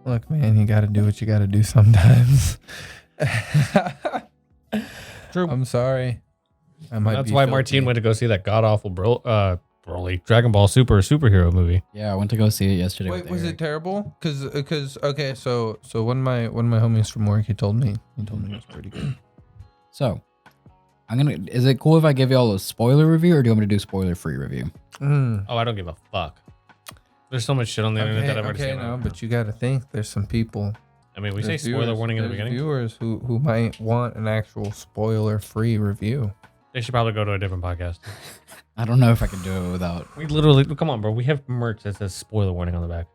Look, man, you got to do what you got to do sometimes. True. I'm sorry. That's why Martine went to go see that god awful Broly Dragon Ball superhero movie. Yeah, I went to go see it yesterday. Wait, was it terrible? Because okay, so one of my homies from work, he told me it was pretty good. So, is it cool if I give y'all a spoiler review, or do you want me to do spoiler free review? Oh, I don't give a fuck. There's so much shit on the internet that I've already seen. No, but you got to think there's some people. I mean, we say spoiler warning in the beginning. Viewers who might want an actual spoiler free review. They should probably go to a different podcast. I don't know if I can do it without. We literally, come on, bro. We have merch that says spoiler warning on the back.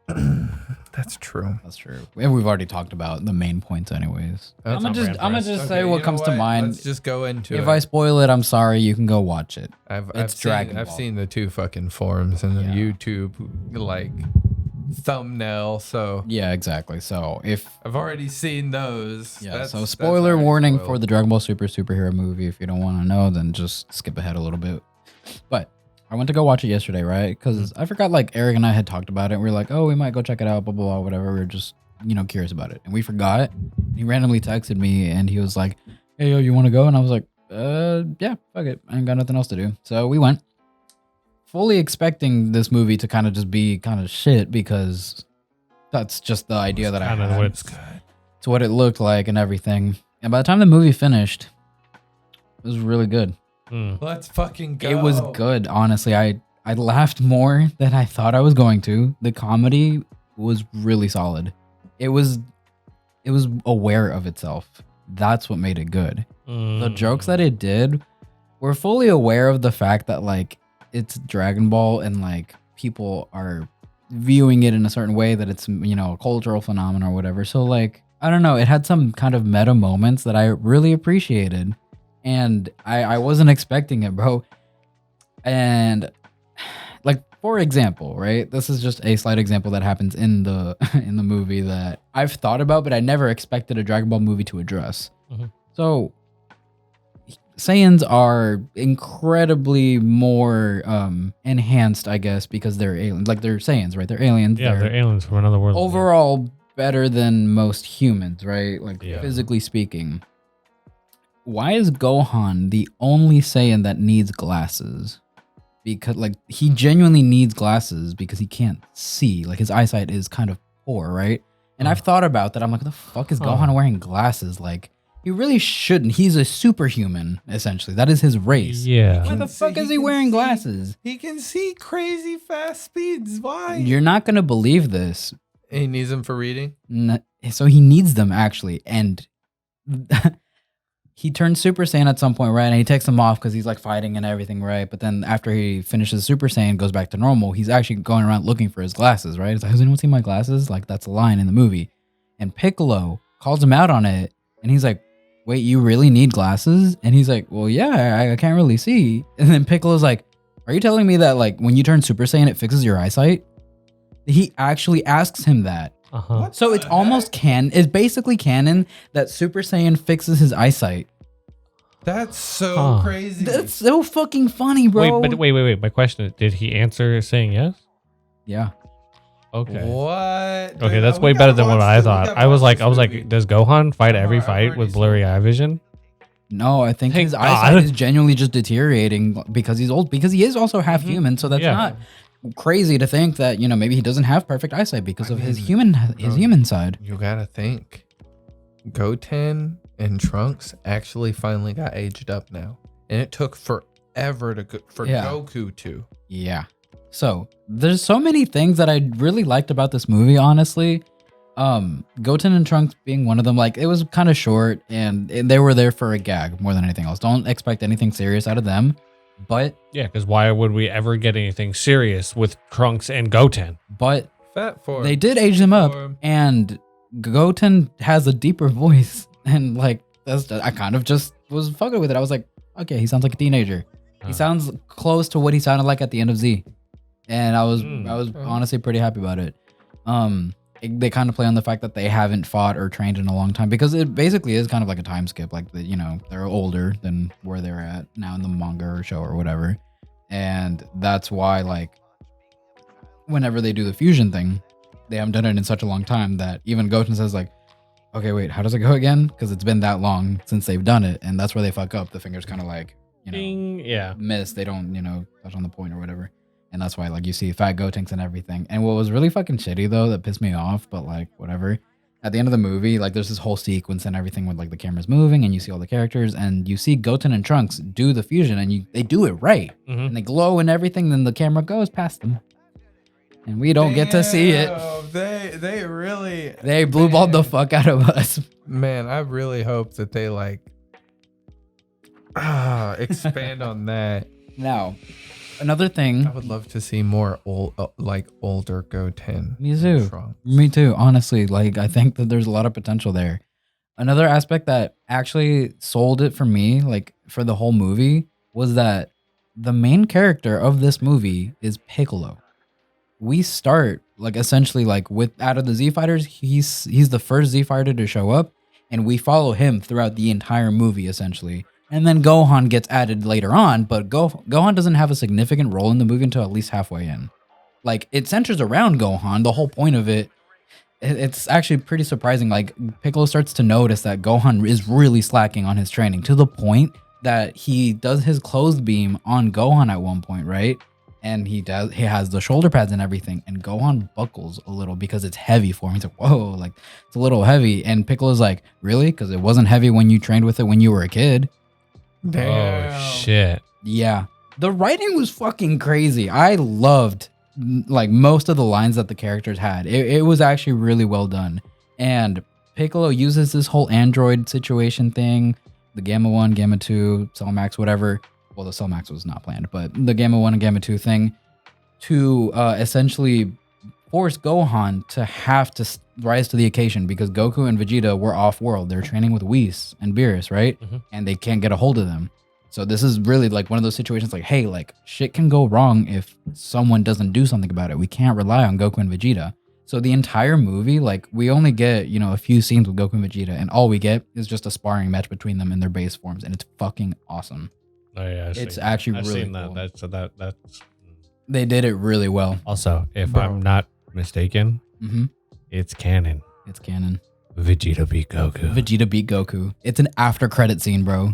That's true. That's true. We've already talked about the main points, anyways. I'm gonna just say what comes to mind. Let's just go into it. If I spoil it, I'm sorry. You can go watch it. I've seen the two fucking forums and the YouTube like thumbnail. So yeah, exactly. So if I've already seen those. Yeah. So spoiler warning for the Dragon Ball superhero movie. If you don't want to know, then just skip ahead a little bit. But I went to go watch it yesterday, right? Because I forgot, like, Eric and I had talked about it. We were like, oh, we might go check it out, blah, blah, blah, whatever. We were just, curious about it. And we forgot. He randomly texted me, and he was like, hey, yo, you want to go? And I was like, yeah, fuck it. I ain't got nothing else to do. So we went, fully expecting this movie to kind of just be kind of shit, because that's just the idea that I had. It's what it looked like and everything. And by the time the movie finished, it was really good. Let's fucking go. It was good, honestly. I laughed more than I thought I was going to. The comedy was really solid. It was aware of itself. That's what made it good. The jokes that it did were fully aware of the fact that, like, it's Dragon Ball and, like, people are viewing it in a certain way, that it's, a cultural phenomenon or whatever. So, like, I don't know. It had some kind of meta moments that I really appreciated. And I wasn't expecting it, bro. And like, for example, right? This is just a slight example that happens in the movie that I've thought about, but I never expected a Dragon Ball movie to address. So Saiyans are incredibly more enhanced, I guess, because they're aliens. Like, they're Saiyans, right? They're aliens. Yeah, they're aliens from another world. Overall, better than most humans, right? Like, physically speaking. Why is Gohan the only Saiyan that needs glasses? Because, like, he genuinely needs glasses because he can't see. Like, his eyesight is kind of poor, right? And I've thought about that. I'm like, what the fuck is Gohan wearing glasses? Like, he really shouldn't. He's a superhuman, essentially. That is his race. Yeah. Why the fuck is he wearing glasses? He can see crazy fast speeds. Why? You're not going to believe this. He needs them for reading? So he needs them, actually. And he turns Super Saiyan at some point, right? And he takes them off because he's like fighting and everything, right? But then after he finishes Super Saiyan, goes back to normal, he's actually going around looking for his glasses, right? He's like, has anyone seen my glasses? Like, that's a line in the movie. And Piccolo calls him out on it. And he's like, wait, you really need glasses? And he's like, well, yeah, I can't really see. And then Piccolo's like, are you telling me that, like, when you turn Super Saiyan, it fixes your eyesight? He actually asks him that. So it's almost it's basically canon that Super Saiyan fixes his eyesight. That's so crazy. That's so fucking funny, bro. Wait. My question is, did he answer saying yes? Yeah. Okay. What? Okay, that's way better than what I thought. I was like, does Gohan fight every fight with blurry eye vision? No, I think his eyesight is genuinely just deteriorating because he's old. Because he is also half human, so that's not crazy to think that, maybe he doesn't have perfect eyesight because of his human side. You gotta think, Goten and Trunks actually finally got aged up now, and it took forever for Goku to. Yeah. So there's so many things that I really liked about this movie, honestly. Goten and Trunks being one of them. Like, it was kind of short, and they were there for a gag more than anything else. Don't expect anything serious out of them. But yeah, because why would we ever get anything serious with Trunks and Goten? But fat form. They did age them up, and Goten has a deeper voice, and like I kind of just was fucking with it. I was like, okay, he sounds like a teenager. He sounds close to what he sounded like at the end of Z, and I was honestly pretty happy about it. They kind of play on the fact that they haven't fought or trained in a long time, because it basically is kind of like a time skip. Like, they're older than where they're at now in the manga or show or whatever. And that's why, like, whenever they do the fusion thing, they haven't done it in such a long time that even Goten says like, okay, wait, how does it go again? Because it's been that long since they've done it, and that's where they fuck up. The finger's kind of like, miss. They don't, touch on the point or whatever. And that's why, like, you see fat Gotenks and everything. And what was really fucking shitty, though, that pissed me off, but, like, whatever. At the end of the movie, like, there's this whole sequence and everything with, like, the camera's moving and you see all the characters and you see Goten and Trunks do the fusion and they do it right. Mm-hmm. And they glow and everything. Then the camera goes past them. And we don't get to see it. They really... They blue-balled the fuck out of us. Man, I really hope that they, like... expand on that. Now... Another thing, I would love to see more older Goten. Me too. Me too. Honestly, like I think that there's a lot of potential there. Another aspect that actually sold it for me, like for the whole movie, was that the main character of this movie is Piccolo. We start like essentially like with out of the Z Fighters, he's the first Z Fighter to show up, and we follow him throughout the entire movie essentially. And then Gohan gets added later on, but Gohan doesn't have a significant role in the movie until at least halfway in. Like, it centers around Gohan. The whole point of it's actually pretty surprising. Like, Piccolo starts to notice that Gohan is really slacking on his training to the point that he does his closed beam on Gohan at one point, right? And he has the shoulder pads and everything, and Gohan buckles a little because it's heavy for him. He's like, whoa, like, it's a little heavy. And Piccolo's like, really? Because it wasn't heavy when you trained with it when you were a kid. Damn. Oh shit. Yeah. The writing was fucking crazy. I loved like most of the lines that the characters had. It was actually really well done. And Piccolo uses this whole android situation thing, the Gamma 1, Gamma 2, Cell Max, whatever. Well, the Cell Max was not planned, but the Gamma 1 and Gamma 2 thing to essentially force Gohan to have to rise to the occasion because Goku and Vegeta were off-world. They're training with Whis and Beerus, right? Mm-hmm. And they can't get a hold of them. So this is really like one of those situations like, hey, like shit can go wrong if someone doesn't do something about it. We can't rely on Goku and Vegeta. So the entire movie, like we only get, a few scenes with Goku and Vegeta, and all we get is just a sparring match between them in their base forms, and it's fucking awesome. Oh yeah, it's actually really seen cool. That's they did it really well. Also, if I'm not mistaken, it's canon. It's canon. Vegeta beat Goku. It's an after credit scene, bro.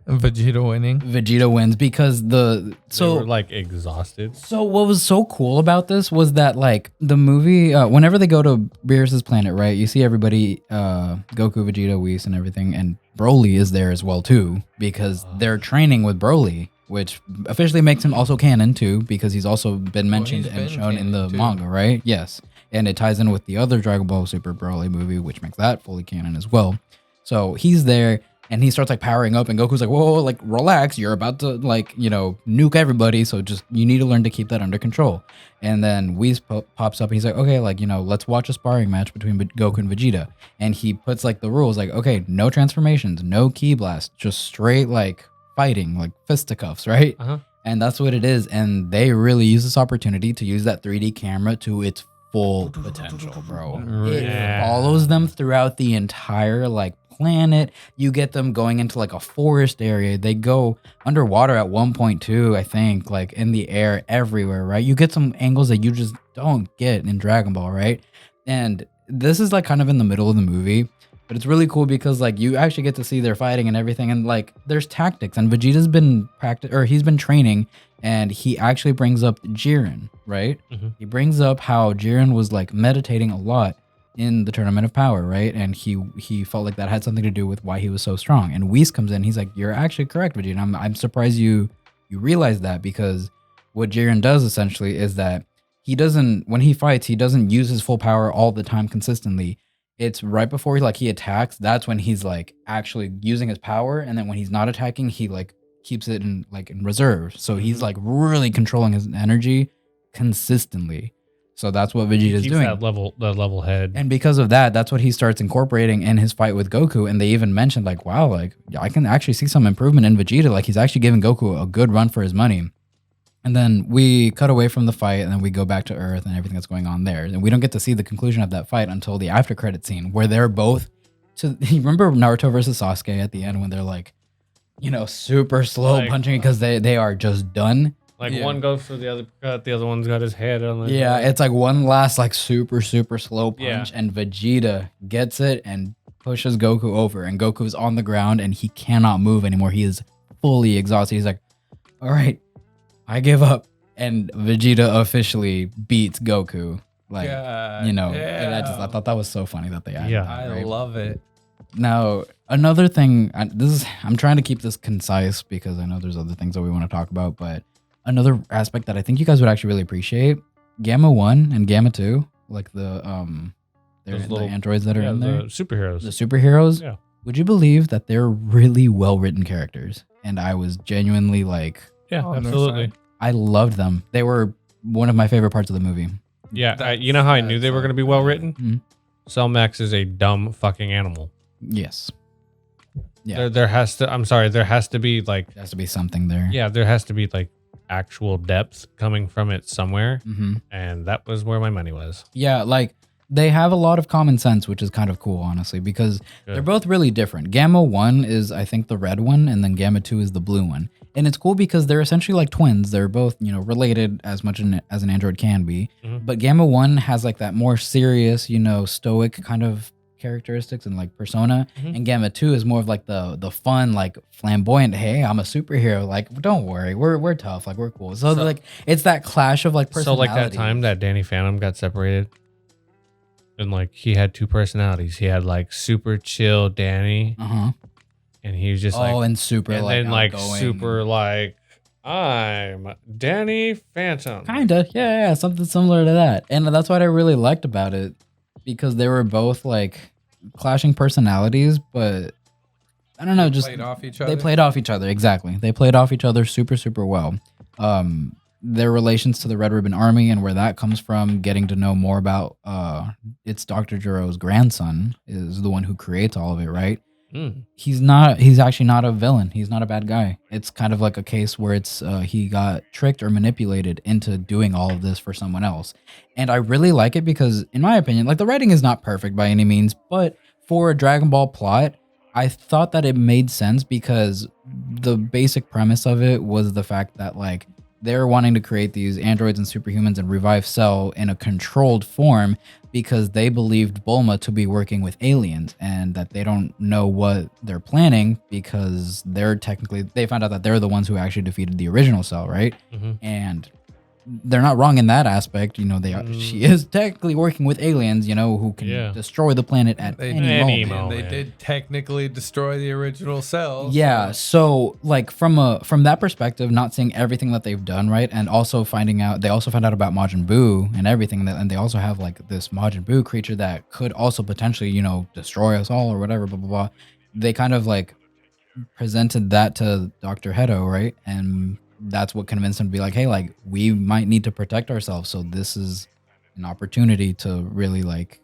Vegeta winning. Vegeta wins because they were like exhausted. So what was so cool about this was that like the movie, whenever they go to Beerus' planet, right? You see everybody, Goku, Vegeta, Whis, and everything, and Broly is there as well too because they're training with Broly, which officially makes him also canon too because he's also been mentioned and shown in the manga, right? Yes. And it ties in with the other Dragon Ball Super Broly movie, which makes that fully canon as well. So he's there and he starts like powering up and Goku's like, whoa, like relax. You're about to like, nuke everybody. So just, you need to learn to keep that under control. And then Whis pops up and he's like, okay, like, let's watch a sparring match between Goku and Vegeta. And he puts like the rules like, okay, no transformations, no ki blast, just straight like fighting, like fisticuffs, right? Uh-huh. And that's what it is. And they really use this opportunity to use that 3D camera to its full potential, bro. Yeah. It follows them throughout the entire like planet. You get them going into like a forest area. They go underwater at 1.2, I think, like in the air everywhere, right? You get some angles that you just don't get in Dragon Ball, right? And this is like kind of in the middle of the movie, but it's really cool because like you actually get to see their fighting and everything, and like there's tactics, and Vegeta's been he's been training, and he actually brings up Jiren, right? Mm-hmm. He brings up how Jiren was like meditating a lot in the Tournament of Power, right? And he felt like that had something to do with why he was so strong. And Whis comes in, he's like, you're actually correct, Vegeta. I'm surprised you realize that, because what Jiren does essentially is that when he fights, he doesn't use his full power all the time consistently. It's right before he attacks, that's when he's like actually using his power, and then when he's not attacking, he like keeps it in reserve. So he's like really controlling his energy consistently. So that's what Vegeta's doing. That level head. And because of that, that's what he starts incorporating in his fight with Goku. And they even mentioned like, wow, like I can actually see some improvement in Vegeta. Like he's actually giving Goku a good run for his money. And then we cut away from the fight, and then we go back to Earth and everything that's going on there. And we don't get to see the conclusion of that fight until the after credit scene, where they're both. So you remember Naruto versus Sasuke at the end when they're like, super slow punching because they are just done. Like one goes for the other cut, the other one's got his head on the it's like one last like super slow punch, and Vegeta gets it and pushes Goku over, and Goku's on the ground and he cannot move anymore. He is fully exhausted. He's like, all right, I give up. And Vegeta officially beats Goku. Like, and I thought that was so funny that they added that, I love it. Now, another thing, I'm trying to keep this concise because I know there's other things that we want to talk about, but another aspect that I think you guys would actually really appreciate, Gamma 1 and Gamma 2, like the androids that are in there. The superheroes. The superheroes. Yeah. Would you believe that they're really well-written characters? And I was genuinely like... Yeah, absolutely. I loved them. They were one of my favorite parts of the movie. Yeah, you know how I knew they were going to be well-written? Mm-hmm. Cellmax is a dumb fucking animal. Yes. Yeah. There has to be like... There has to be something there. Yeah, there has to be like actual depth coming from it somewhere. Mm-hmm. And that was where my money was. Yeah, like they have a lot of common sense, which is kind of cool, honestly, because they're both really different. Gamma 1 is, I think, the red one, and then Gamma 2 is the blue one. And it's cool because they're essentially like twins. They're both, related as much as an android can be. Mm-hmm. But Gamma 1 has like that more serious, stoic kind of characteristics and like persona. Mm-hmm. And Gamma 2 is more of like the fun, like flamboyant, hey, I'm a superhero. Like, don't worry, we're tough. Like, we're cool. So like, it's that clash of like personalities. So like that time that Danny Phantom got separated. And like he had two personalities. He had like super chill Danny. Uh-huh. And he was just and super and like then like outgoing. super like I'm Danny Phantom. Kinda, yeah, something similar to that. And that's what I really liked about it, because they were both like clashing personalities, but I don't know, just played off each other. They played off each other, exactly. They played off each other super well. Their relations to the Red Ribbon Army and where that comes from, getting to know more about it's Dr. Jiro's grandson is the one who creates all of it, right? Mm. He's actually not a villain. He's not a bad guy. It's kind of like a case where it's he got tricked or manipulated into doing all of this for someone else. And I really like it because, in my opinion, like the writing is not perfect by any means, but for a Dragon Ball plot, I thought that it made sense because the basic premise of it was the fact that like they're wanting to create these androids and superhumans and revive Cell in a controlled form because they believed Bulma to be working with aliens, and that they don't know what they're planning because they found out that they're the ones who actually defeated the original Cell, right? Mm-hmm. And they're not wrong in that aspect. She is technically working with aliens, who can destroy the planet at any moment. They did technically destroy the original Cell. Yeah, so like from that perspective, not seeing everything that they've done, right, and also they also found out about Majin Buu and everything, and they also have like this Majin Buu creature that could also potentially, destroy us all or whatever, blah blah blah. They kind of like presented that to Dr. Hedo, right, and that's what convinced him to be like, hey, like we might need to protect ourselves. So this is an opportunity to really like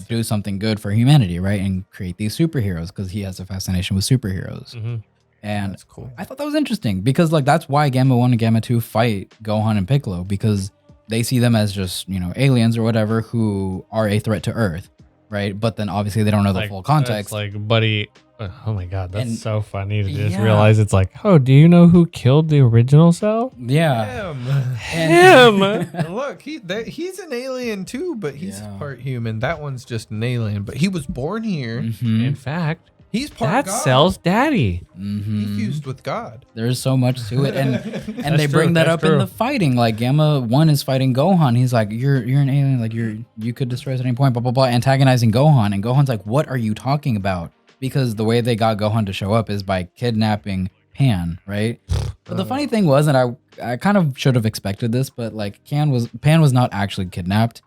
do something good for humanity, right? And create these superheroes because he has a fascination with superheroes. Mm-hmm. And that's cool. I thought that was interesting because like that's why Gamma 1 and Gamma 2 fight Gohan and Piccolo, because they see them as just, aliens or whatever who are a threat to Earth, right? But then obviously they don't know the full context. It's like, buddy, oh my God, that's so funny to just realize it's like, oh, do you know who killed the original Cell? Yeah. Him. And look, he's an alien too, but he's part human. That one's just an alien, but he was born here. Mm-hmm. In fact, he's part that's God. Cell's daddy. Mm-hmm. He fused with God. There's so much to it, and they bring that up in the fighting. Like Gamma 1 is fighting Gohan. He's like, "You're an alien. Like you could destroy us at any point." Blah blah blah. Antagonizing Gohan, and Gohan's like, "What are you talking about?" Because the way they got Gohan to show up is by kidnapping Pan, right? But the funny thing was, and I kind of should have expected this, but like Pan was not actually kidnapped.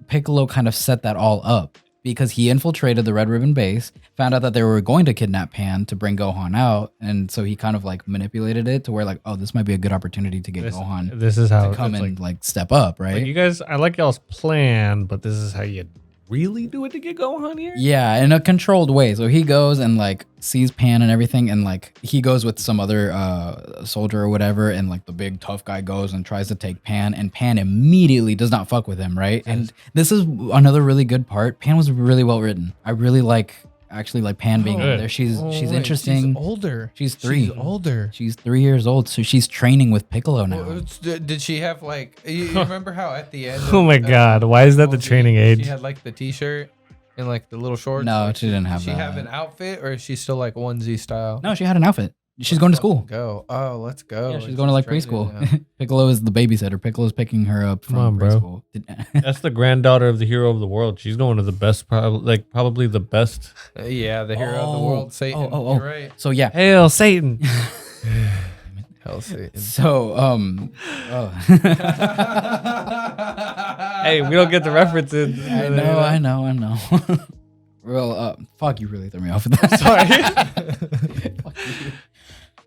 Piccolo kind of set that all up because he infiltrated the Red Ribbon base, found out that they were going to kidnap Pan to bring Gohan out, and so he kind of like manipulated it to where like, oh, this might be a good opportunity to get Gohan. This is how to come and like step up, right? Like you guys, I like y'all's plan, but this is how you really do it to get Gohan here? Yeah, in a controlled way. So he goes and like sees Pan and everything, and like he goes with some other soldier or whatever, and like the big tough guy goes and tries to take Pan, and Pan immediately does not fuck with him, right? Yes. And this is another really good part. Pan was really well written. I really like actually like Pan being over there. She's interesting. She's older. She's 3. She's older. She's 3 years old, so she's training with Piccolo now. Well, did she have like? You remember how at the end? Oh my God! Why is that the training age? She had like the T-shirt and like the little shorts. No, like, she didn't have that. She have an outfit, or is she still like onesie style? No, she had an outfit. She's going to school. Go. Oh, let's go. Yeah, she's going to like preschool. Piccolo is the babysitter. Piccolo's picking her up from preschool. That's the granddaughter of the hero of the world. She's going to the best, probably the best. Yeah, the hero of the world, Satan. You're right. So yeah, Hail Satan. Hell, Satan. So Hey, we don't get the references. I know. Well, fuck, you really threw me off with that. Sorry. Fuck you.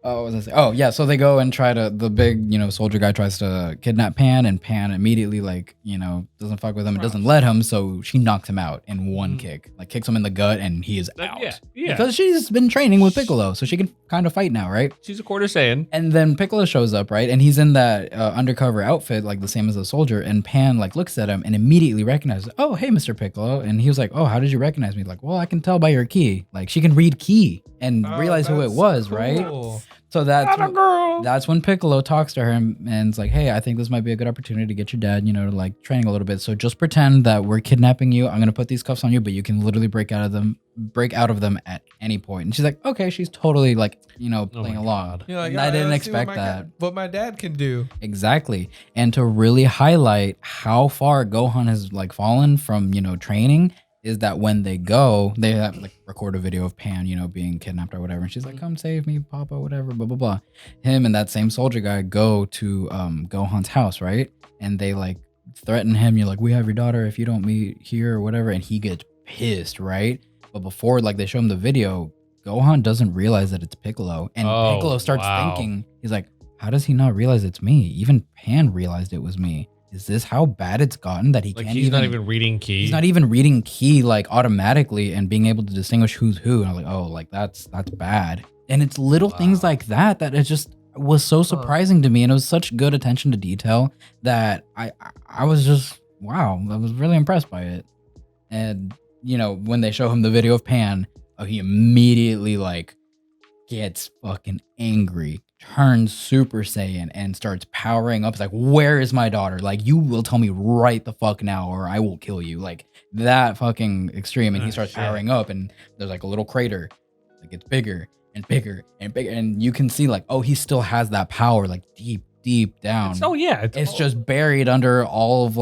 What was I saying? Oh, yeah. So they go and try to, the big, soldier guy tries to kidnap Pan, and Pan immediately, doesn't fuck with him and doesn't let him. So she knocks him out in one kick, kicks him in the gut, and he is out. Yeah. Because she's been training with Piccolo, so she can kind of fight now, right? She's a quarter Saiyan. And then Piccolo shows up, right? And he's in that undercover outfit, like the same as a soldier. And Pan, looks at him and immediately recognizes, oh, hey, Mr. Piccolo. And he was like, oh, how did you recognize me? Well, I can tell by your key. She can read key and realize who it was, cool. Right? So that's when Piccolo talks to her and is like, hey, I think this might be a good opportunity to get your dad, to training a little bit. So just pretend that we're kidnapping you. I'm going to put these cuffs on you, but you can literally break out of them at any point. And she's like, okay, she's totally playing along. And I didn't expect that. What my dad can do. Exactly. And to really highlight how far Gohan has fallen from, training, is that when they go, they have record a video of Pan, being kidnapped or whatever. And she's like, come save me, Papa, whatever, blah, blah, blah. Him and that same soldier guy go to Gohan's house, right? And they threaten him. You're like, we have your daughter if you don't meet here or whatever. And he gets pissed, right? But before they show him the video, Gohan doesn't realize that it's Piccolo. And Piccolo starts thinking, he's like, how does he not realize it's me? Even Pan realized it was me. Is this how bad it's gotten that he can't he's not even reading key? He's not even reading key automatically and being able to distinguish who's who. And I was like, oh, that's bad. And it's little things like that it just was so surprising to me. And it was such good attention to detail that I was just, wow, I was really impressed by it. And, when they show him the video of Pan, he immediately gets fucking angry, turns Super Saiyan and starts powering up. It's like, where is my daughter? You will tell me right the fuck now or I will kill you. That fucking extreme. And he starts powering up and there's a little crater. It gets bigger and bigger and bigger. And you can see he still has that power deep down. It's just buried under all of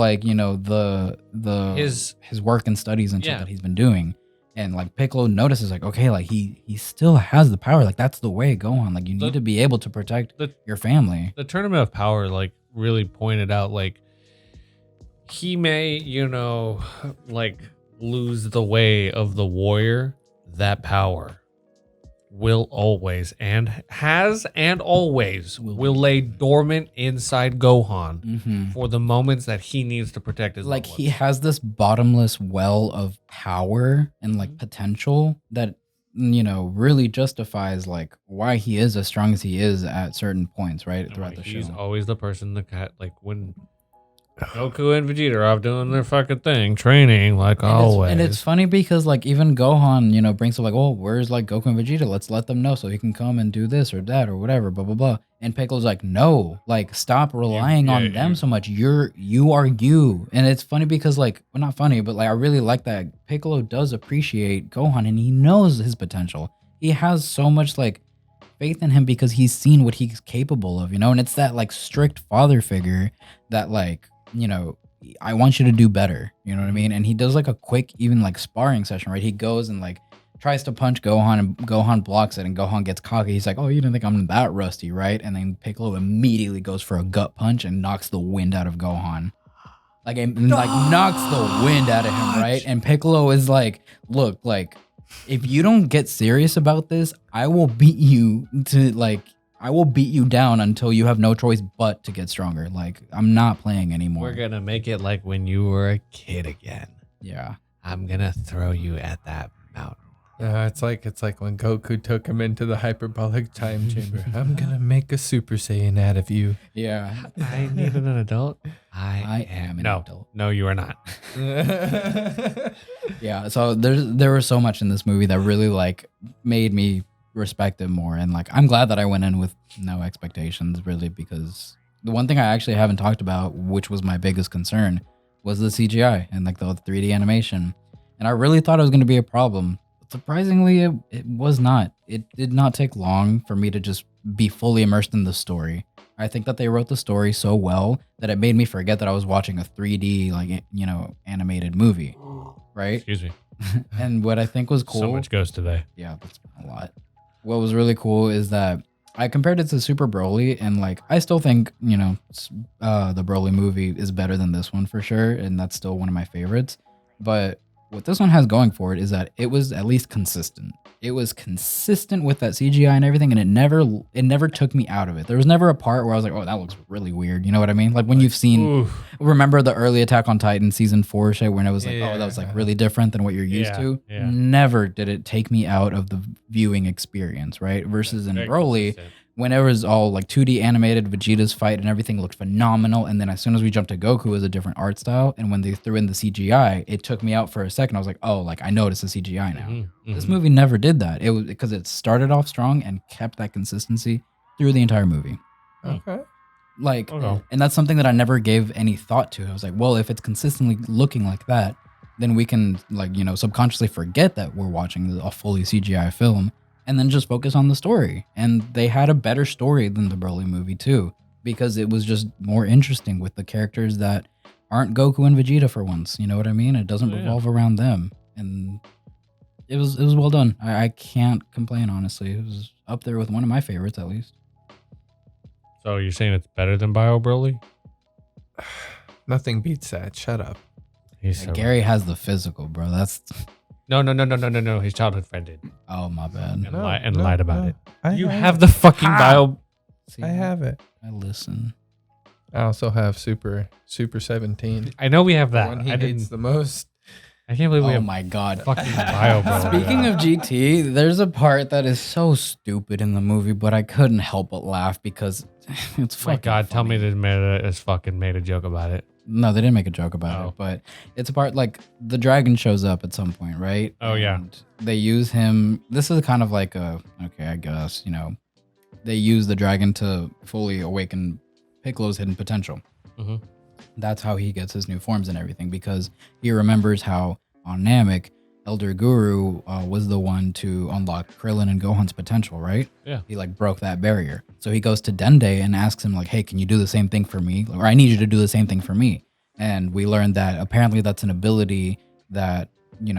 his work and studies and shit that he's been doing. And Piccolo notices okay, he still has the power. That's the way, Gohan. You need to be able to protect your family. The Tournament of Power really pointed out he may, lose the way of the warrior. That power will always and has and always will lay dormant inside Gohan for the moments that he needs to protect his loved ones. He has this bottomless well of power and potential that really justifies why he is as strong as he is at certain points right throughout the show. He's always the person that when Goku and Vegeta are off doing their fucking thing, training always. And it's funny because even Gohan, brings up well, where's Goku and Vegeta? Let's let them know so he can come and do this or that or whatever, blah blah blah. And Piccolo's no, stop relying on them so much. You are you. And it's funny because not funny, but I really like that Piccolo does appreciate Gohan and he knows his potential. He has so much faith in him because he's seen what he's capable of, and it's that strict father figure that I want you to do better, you know what I mean? And he does a quick even sparring session, right? He goes and tries to punch Gohan and Gohan blocks it and Gohan gets cocky. He's like, oh, you didn't think I'm that rusty, right? And then Piccolo immediately goes for a gut punch and knocks the wind out of Gohan. Knocks the wind out of him, right? And Piccolo is look, if you don't get serious about this, I will beat you I will beat you down until you have no choice but to get stronger. I'm not playing anymore. We're going to make it when you were a kid again. Yeah. I'm going to throw you at that mountain. It's like when Goku took him into the hyperbolic time chamber. I'm gonna make a Super Saiyan out of you. Yeah. I needed an adult. I am an adult. No, you are not. Yeah, so there was so much in this movie that really like made me respect it more, and like I'm glad that I went in with no expectations really, because the one thing I actually haven't talked about, which was my biggest concern, was the CGI and like the 3D animation, and I really thought it was going to be a problem. But surprisingly, it was not. It did not take long for me to just be fully immersed in the story. I think that they wrote the story so well that it made me forget that I was watching a 3D like animated movie. Right? Excuse me. And what I think was cool. So much goes today. Yeah, that's a lot. What was really cool is that I compared it to Super Broly, and like I still think the Broly movie is better than this one for sure, and that's still one of my favorites. But what this one has going for it is that it was at least consistent. It was consistent with that CGI and everything, and it never took me out of it. There was never a part where I was like, oh, that looks really weird. You know what I mean? Like when you've seen, remember the early Attack on Titan season 4 shit when it was like, oh, that was like really different than what you're used to. Yeah. Never did it take me out of the viewing experience, right? Versus in Broly, when it was all like 2D animated, Vegeta's fight and everything looked phenomenal. And then as soon as we jumped to Goku, it was a different art style. And when they threw in the CGI, it took me out for a second. I was like, oh, like I noticed the CGI now. This movie never did that. It was because it started off strong and kept that consistency through the entire movie. Okay. Like, and that's something that I never gave any thought to. I was like, well, if it's consistently looking like that, then we can like, subconsciously forget that we're watching a fully CGI film and then just focus on the story. And they had a better story than the Broly movie too, because it was just more interesting with the characters that aren't Goku and Vegeta for once. You know what I mean? It doesn't revolve around them. And it was well done. I can't complain, honestly. It was up there with one of my favorites, at least. So you're saying it's better than Bio Broly? Nothing beats that. Shut up. Gary has the physical, bro. That's No. His childhood friend did. oh my bad. And lied about it. You have the fucking Bio. See, I have it. I listen. I also have Super 17. I know we have The that. one he hates the most. I can't believe we Oh have my god. fucking Bio Broly. Speaking of GT, there's a part that is so stupid in the movie, but I couldn't help but laugh because it's Oh my fucking God, tell me funny. they fucking made a joke about it. No, they didn't make a joke about it, but it's a part like the dragon shows up at some point, right? Oh, yeah. And they use him. This is kind of like I guess, they use the dragon to fully awaken Piccolo's hidden potential. Mm-hmm. That's how he gets his new forms and everything, because he remembers how on Namek, Elder Guru was the one to unlock Krillin and Gohan's potential, right? Yeah. He like broke that barrier. So he goes to Dende and asks him like, hey, can you do the same thing for me? Or I need you to do the same thing for me. And we learned that apparently that's an ability that,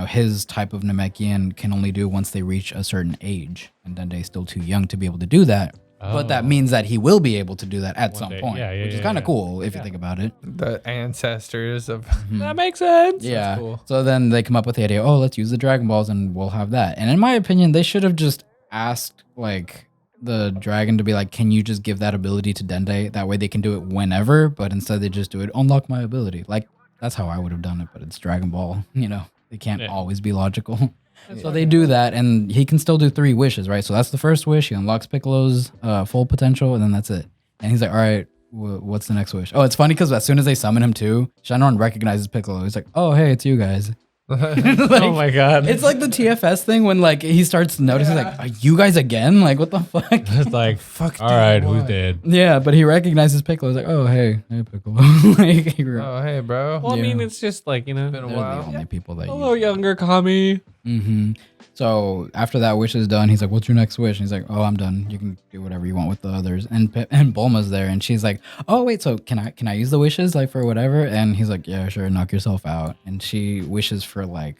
his type of Namekian can only do once they reach a certain age. And Dende's still too young to be able to do that. But that means that he will be able to do that at some point, which is kind of cool if you think about it. The ancestors of That makes sense. Yeah. cool. So then they come up with the idea, let's use the Dragon Balls and we'll have that. And in my opinion, they should have just asked like the dragon to be like, can you just give that ability to Dende? That way they can do it whenever, but instead they just do it, unlock my ability. Like that's how I would have done it, but it's Dragon Ball, they can't always be logical. So they do that, and he can still do 3 wishes, right? So that's the first wish. He unlocks Piccolo's full potential, and then that's it. And he's like, all right, what's the next wish? Oh, it's funny because as soon as they summon him too, Shenron recognizes Piccolo. He's like, oh, hey, it's you guys. Oh my God. It's like the TFS thing when like he starts noticing like, are you guys again? Like, what the fuck? It's like, Fuck, all right, who's dead? Yeah, but he recognizes Piccolo. He's like, oh, hey Piccolo. Like, Oh, hey, bro. Well, I Yeah. mean, it's just like, Been a they're the while. only people that hello, use younger Kami. Mm-hmm. So after that wish is done, he's like, what's your next wish? And he's like, oh, I'm done. You can do whatever you want with the others. And Bulma's there, and she's like, oh, wait, so can I use the wishes like for whatever? And he's like, yeah, sure, knock yourself out. And she wishes for like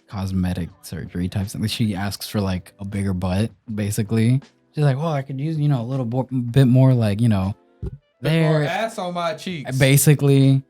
cosmetic surgery type thing. She asks for like a bigger butt, basically. She's like, well, I could use, a little bit more like, More there, ass on my cheeks. basically.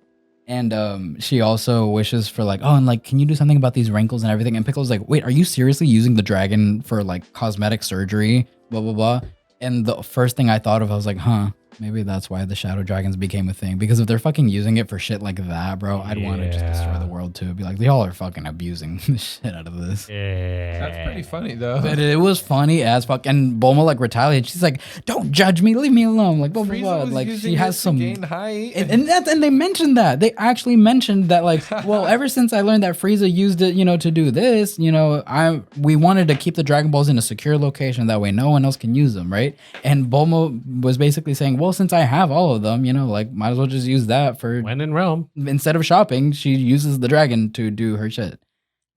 And she also wishes for like, oh, and like, can you do something about these wrinkles and everything? And Piccolo's like, wait, are you seriously using the dragon for like cosmetic surgery? Blah, blah, blah. And the first thing I thought of, I was like, huh, Maybe that's why the Shadow Dragons became a thing. Because if they're fucking using it for shit like that, bro, I'd want to just destroy the world too. Be like, y'all are fucking abusing the shit out of this. Yeah. That's pretty funny though. But it was funny as fuck. And Bulma like retaliates. She's like, "Don't judge me, leave me alone." Like blah blah Frieza blah. was Like using she has it to some. gain height. And they mentioned that. They actually mentioned that, like, well, ever since I learned that Frieza used it, to do this, we wanted to keep the Dragon Balls in a secure location. That way no one else can use them, right? And Bulma was basically saying, well, since I have all of them, like, might as well just use that for... When in Realm. Instead of shopping, she uses the dragon to do her shit.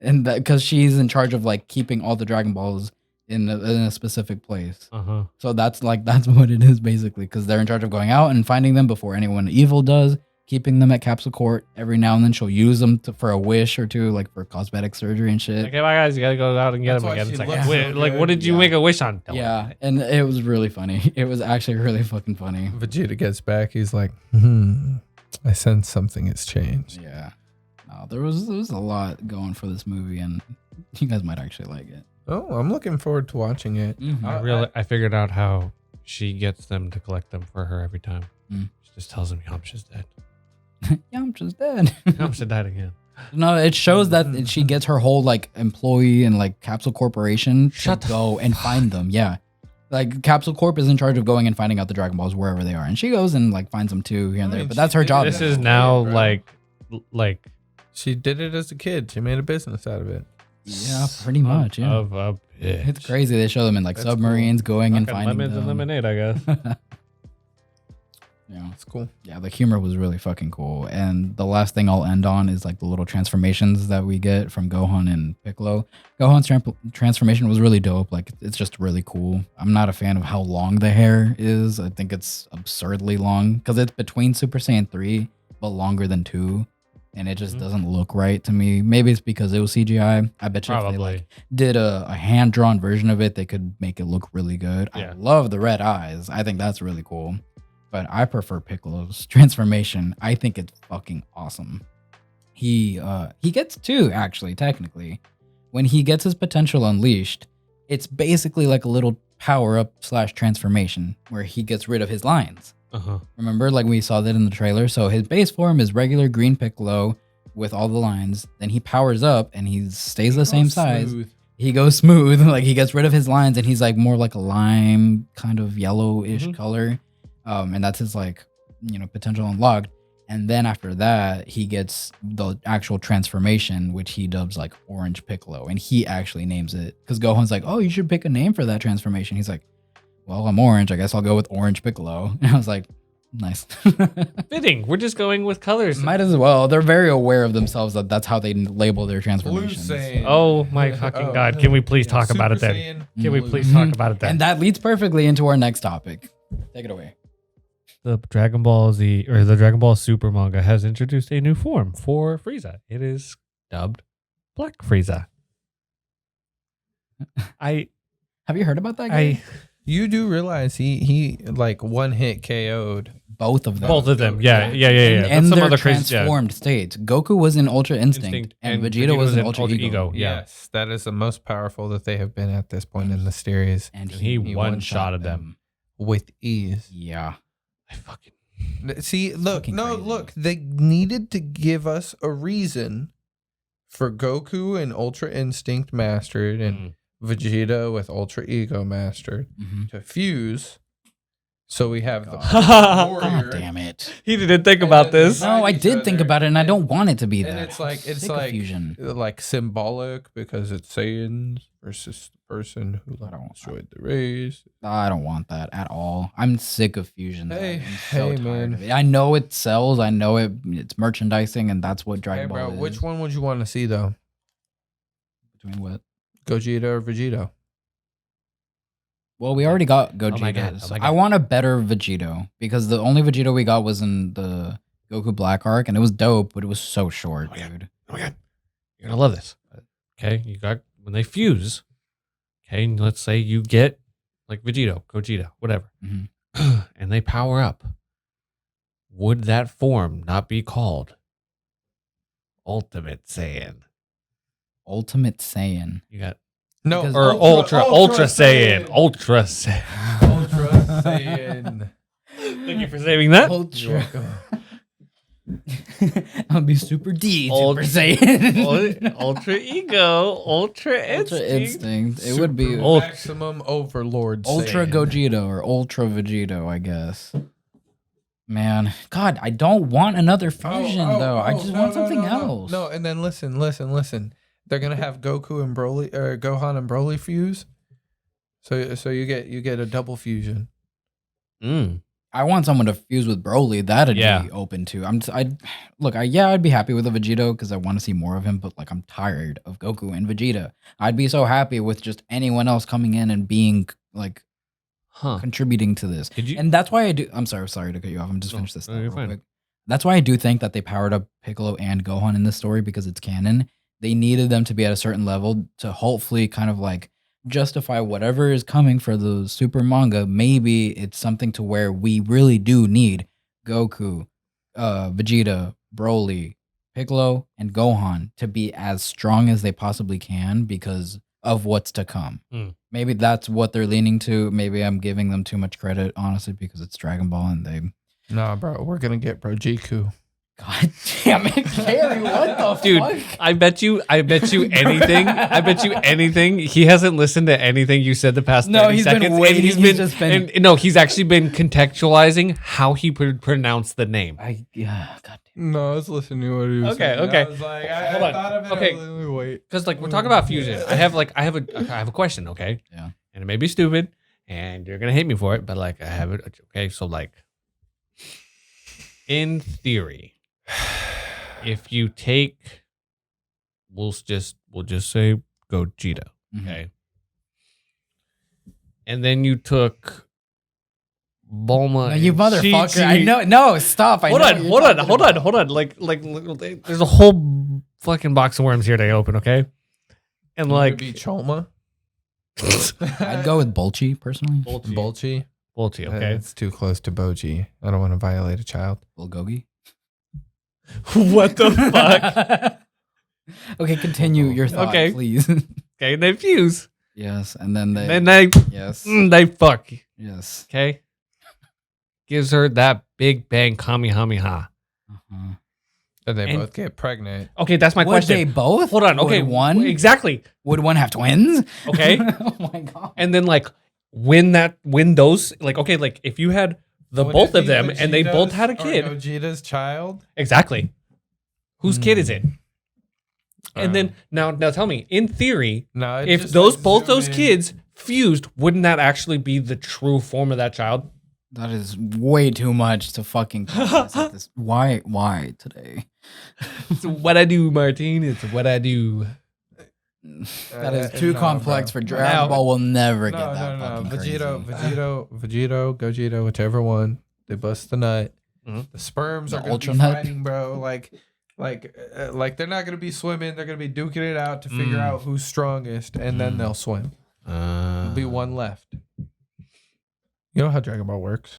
And that because she's in charge of, like, keeping all the Dragon Balls in a specific place. Uh-huh. So that's what it is, basically, because they're in charge of going out and finding them before anyone evil does, keeping them at Capsule Court. Every now and then she'll use them for a wish or two, like for cosmetic surgery and shit. Okay, my guys, you gotta go out and get That's them why again. she It's like, looks wait, so like, what good. did you make a wish on? Tell me. Yeah, and it was really funny. It was actually really fucking funny. Vegeta gets back. He's like, I sense something has changed. Yeah. No, there was a lot going for this movie, and you guys might actually like it. Oh, I'm looking forward to watching it. Mhm. I figured out how she gets them to collect them for her every time. Mm. She just tells them Yamcha's dead. Yamcha's dead. Yamcha died again. No, it shows that she gets her whole like employee and like Capsule Corporation to go and find them. Yeah. Like Capsule Corp is in charge of going and finding out the Dragon Balls wherever they are. And she goes and like finds them too here and there. But that's her job. This now. is now Right, like She did it as a kid. She made a business out of it. Yeah, pretty much. Yeah. of a bitch. It's crazy. They show them in like That's submarines going and Fucking finding lemons them. and lemonade, I guess. Yeah. It's cool. Yeah, the humor was really fucking cool. And the last thing I'll end on is like the little transformations that we get from Gohan and Piccolo. Gohan's transformation was really dope. Like, it's just really cool. I'm not a fan of how long the hair is. I think it's absurdly long because it's between Super Saiyan 3, but longer than 2. And it just doesn't look right to me. Maybe it's because it was CGI. I bet you if they like did a hand-drawn version of it, they could make it look really good. Yeah. I love the red eyes. I think that's really cool. But I prefer Piccolo's transformation. I think it's fucking awesome. He gets 2, actually, technically. When he gets his potential unleashed, it's basically like a little power-up / transformation where he gets rid of his lines. Uh-huh. Remember, like we saw that in the trailer? So his base form is regular green Piccolo with all the lines. Then he powers up and he stays the same size. Smooth. He goes smooth. Like he gets rid of his lines and he's like more like a lime kind of yellowish color. And that's his like, potential unlocked. And then after that, he gets the actual transformation, which he dubs like Orange Piccolo. And he actually names it because Gohan's like, oh, you should pick a name for that transformation. He's like, well, I'm orange. I guess I'll go with Orange Piccolo. And I was like, nice. Fitting. We're just going with colors. Might as well. They're very aware of themselves that that's how they label their Blue transformations. Saiyan. Oh my fucking god. Can we please talk about it Super then? Saiyan Can we Blue. please talk about it then? And that leads perfectly into our next topic. Take it away. The Dragon Ball Z or the Dragon Ball Super manga has introduced a new form for Frieza. It is dubbed Black Frieza. Have you heard about that guy? You do realize he like one hit KO'd. Both of them. Both of them. Yeah. And That's some their other crazy. Yeah. transformed states. Goku was in Ultra Instinct, and Vegeta was in Ultra Ego. Yeah. Yes, that is the most powerful that they have been at this point in the series And he one-shotted them. with ease. Yeah. I fucking See, look, Fucking no, crazy. look, they needed to give us a reason for Goku and Ultra Instinct mastered and Vegeta with Ultra Ego mastered to fuse. So we have the warrior. God damn it. He didn't think about this. No, I did think about it, and I don't want it to be that. And it's like Sick of fusion. like symbolic because it's Saiyans versus the person who destroyed the race. I don't want that at all. I'm sick of fusion. though. Hey, I'm so hey, tired man. of it. I know it sells. I know it's merchandising, and that's what Dragon Hey, Ball bro, is. which one would you want to see though? Between what? Gogeta or Vegito? Well, we already got Gogeta. my God. Oh my God. I want a better Vegito because the only Vegito we got was in the Goku Black arc, and it was dope, but it was so short, dude. Oh my god. You're gonna love this. Okay, you got when they fuse, okay, and let's say you get like Vegito, Gogeta, whatever. And they power up. Would that form not be called Ultimate Saiyan? Ultimate Saiyan. You got No, Because- or Ultra Saiyan. Ultra Saiyan. Ultra Saiyan. Think you for saving that. Ultra. I'll be super D. Ultra- Super Saiyan. Ultra ego, ultra Ultra instinct. Instinct. It would be maximum overlord. Ultra Saiyan. Gogeta or Ultra Vegito, I guess. Man, God, I don't want another fusion though. I just want something else. No, and then listen. They're gonna have Goku and Broly, or Gohan and Broly fuse. So you get a double fusion. I want someone to fuse with Broly. That'd be open too. I'd be happy with a Vegito because I want to see more of him. But like, I'm tired of Goku and Vegeta. I'd be so happy with just anyone else coming in and being like, contributing to this. And that's why I do. I'm sorry to cut you off. I'm just finish this real quick. That's why I do think that they powered up Piccolo and Gohan in this story because it's canon. They needed them to be at a certain level to hopefully kind of like justify whatever is coming for the super manga. Maybe it's something to where we really do need Goku, Vegeta, Broly, Piccolo, and Gohan to be as strong as they possibly can because of what's to come. Maybe that's what they're leaning to. Maybe I'm giving them too much credit, honestly, because it's Dragon Ball and they... Nah, bro, we're gonna get Brojiku. God damn it, Carrie, what the Dude, fuck? I bet you anything. I bet you anything. He hasn't listened to anything you said the past 30 seconds. Been waiting. He's actually been contextualizing how he would pronounce the name. God No, I was listening to what he was saying. Okay. I was like, Hold on. thought of it. Okay. Let me wait. Because like we're talking about fusion. I have a question, okay? Yeah. And it may be stupid, and you're gonna hate me for it, but like I have it. Okay, so like in theory, if you take, we'll just say Gogeta, okay, and then you took Bulma. No, you motherfucker! Chi-Chi. I know. No, stop! Hold on. Like, there's a whole fucking box of worms here to open, okay? And like, be Cholma. I'd go with Bolchi personally. Bolchi. Okay. It's too close to Boji. I don't want to violate a child. Bulgogi. What the fuck? Okay, continue your thought, please. Okay, they fuse. Yes, and then they. Yes. They fuck. Yes. Okay. Gives her that big bang Kamehameha. And they both get pregnant. Okay, that's my question. Would they both? Hold on. Okay, Would one exactly. Would one have twins? Okay. Oh my god. And then like when those like okay, like if you had both of them and they both had a kid. Gogeta's child. Exactly. Whose kid is it? And then now tell me, in theory, if both those kids fused, wouldn't that actually be the true form of that child? That is way too much to fucking process at this. Why today? It's what I do, Martin. It's what I do. That is too complex for Dragon Ball. Will never get that fucking crazy. Vegito, Gogeta, whichever one. They bust the nut. The sperms are gonna be fighting, bro. Like they're not gonna be swimming. They're gonna be duking it out to figure out who's strongest, and then they'll swim. There'll be one left. You know how Dragon Ball works.